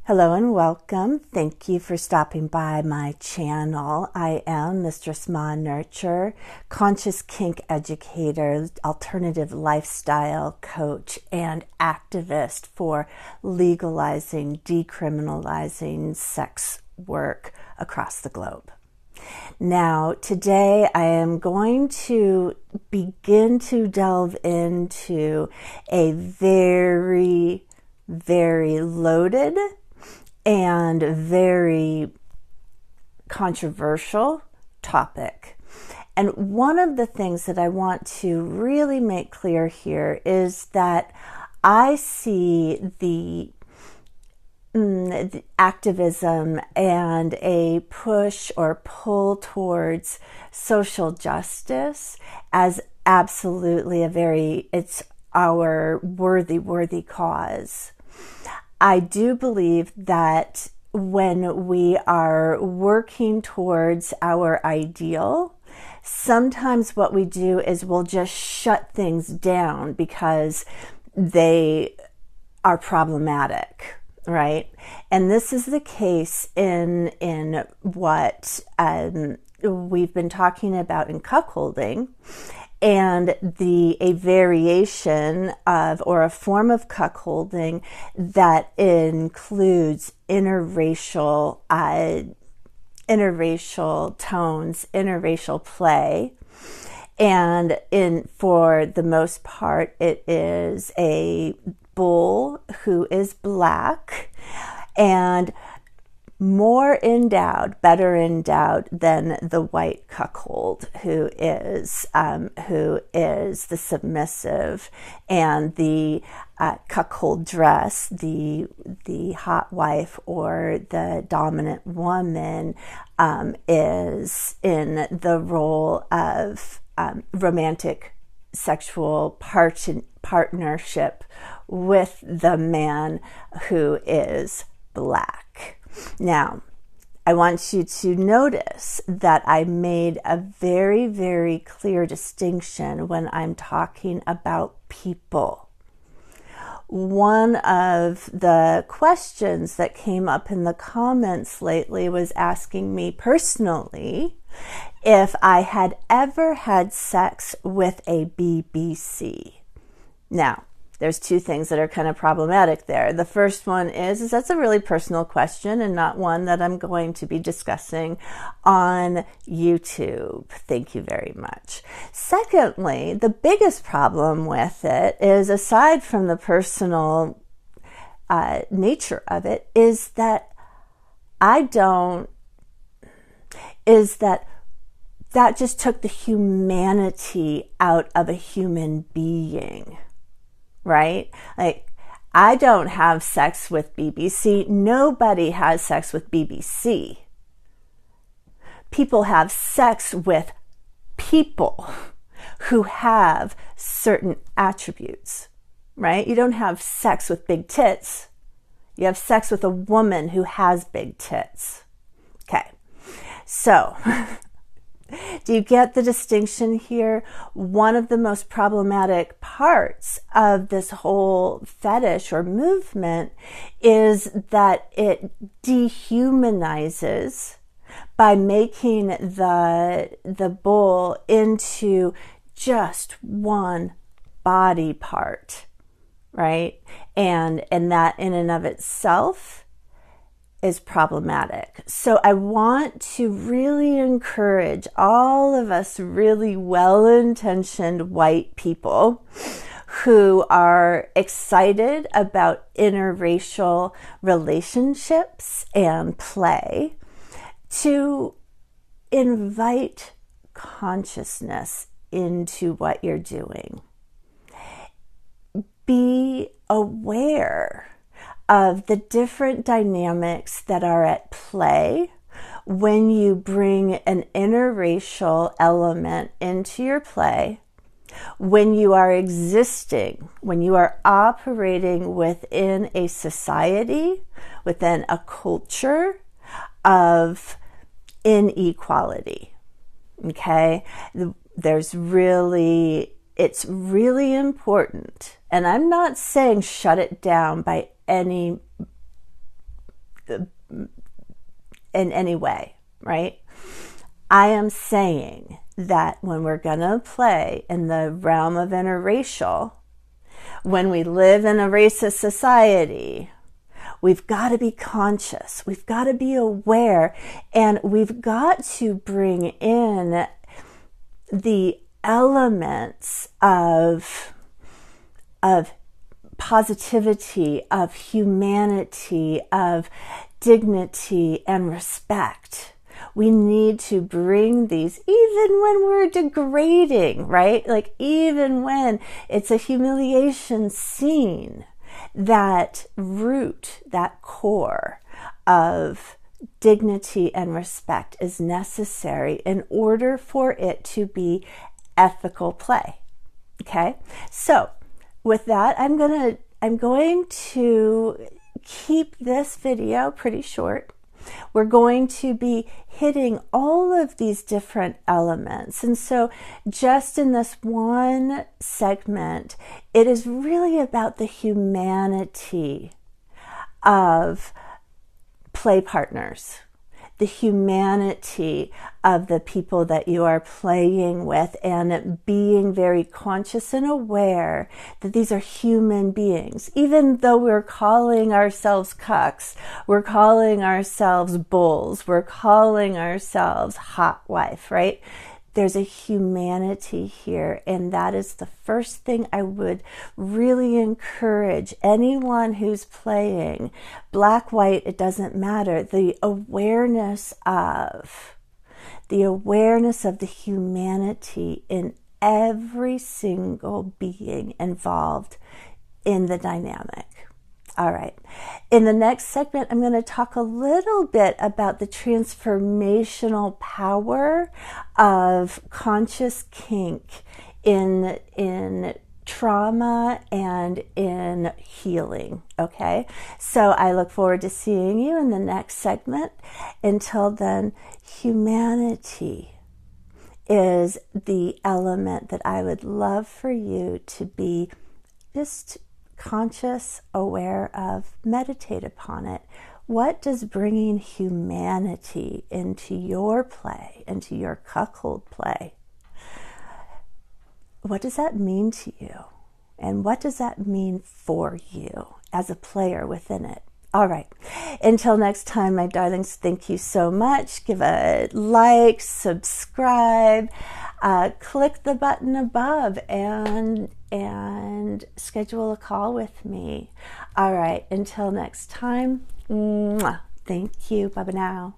Hello and welcome. Thank you for stopping by my channel. I am Mistress Ma Nurture, Conscious-Kink Educator, alternative lifestyle coach, and activist for legalizing, decriminalizing sex work across the globe. Now, today I am going to begin to delve into a very loaded and very controversial topic. And one of the things that I want to really make clear here is that I see the activism and a push or pull towards social justice as absolutely it's our worthy cause. I do believe that when we are working towards our ideal, sometimes what we do is we'll just shut things down because they are problematic, right? And this is the case in what we've been talking about in cuckolding, and a variation of, or a form of cuckolding that includes interracial tones, interracial play. And for the most part, it is a bull who is black and better endowed than the white cuckold, who is the submissive, and the cuckoldress, the hot wife or the dominant woman, is in the role of romantic sexual partnership with the man who is black. Now, I want you to notice that I made a very clear distinction when I'm talking about people. One of the questions that came up in the comments lately was asking me personally if I had ever had sex with a BBC. Now, there's two things that are kind of problematic there. The first one is that's a really personal question and not one that I'm going to be discussing on YouTube. Thank you very much. Secondly, the biggest problem with it is, aside from the personal nature of it, is that that just took the humanity out of a human being. Right? Like, I don't have sex with BBC. Nobody has sex with BBC. People have sex with people who have certain attributes, right? You don't have sex with big tits. You have sex with a woman who has big tits. Okay. So, do you get the distinction here? One of the most problematic parts of this whole fetish or movement is that it dehumanizes by making the bull into just one body part, right? And that in and of itself is problematic. So I want to really encourage all of us really well-intentioned white people who are excited about interracial relationships and play to invite consciousness into what you're doing. Be aware of the different dynamics that are at play when you bring an interracial element into your play, when you are operating within a society, within a culture of inequality. Okay? It's really important, and I'm not saying shut it down by any in any way, right? I am saying that when we're going to play in the realm of interracial, when we live in a racist society, we've got to be conscious. We've got to be aware, and we've got to bring in the elements of positivity, of humanity, of dignity and respect. We need to bring these even when we're degrading, right? Like even when it's a humiliation scene, that root, that core of dignity and respect is necessary in order for it to be ethical play. Okay? So with that, I'm going to keep this video pretty short. We're going to be hitting all of these different elements. And so just in this one segment, it is really about the humanity of play partners, the humanity of the people that you are playing with, and being very conscious and aware that these are human beings. Even though we're calling ourselves cucks, we're calling ourselves bulls, we're calling ourselves hot wife, right? There's a humanity here, and that is the first thing I would really encourage anyone who's playing, black, white, it doesn't matter, the awareness of the humanity in every single being involved in the dynamic. All right. In the next segment, I'm going to talk a little bit about the transformational power of Conscious-Kink in trauma and in healing. Okay. So I look forward to seeing you in the next segment. Until then, humanity is the element that I would love for you to be just conscious, aware of, meditate upon it. What does bringing humanity into your play, into your cuckold play, what does that mean to you? And what does that mean for you as a player within it? All right. Until next time, my darlings, thank you so much. Give a like, subscribe, click the button above, and schedule a call with me. All right. Until next time, thank you. Bye-bye now.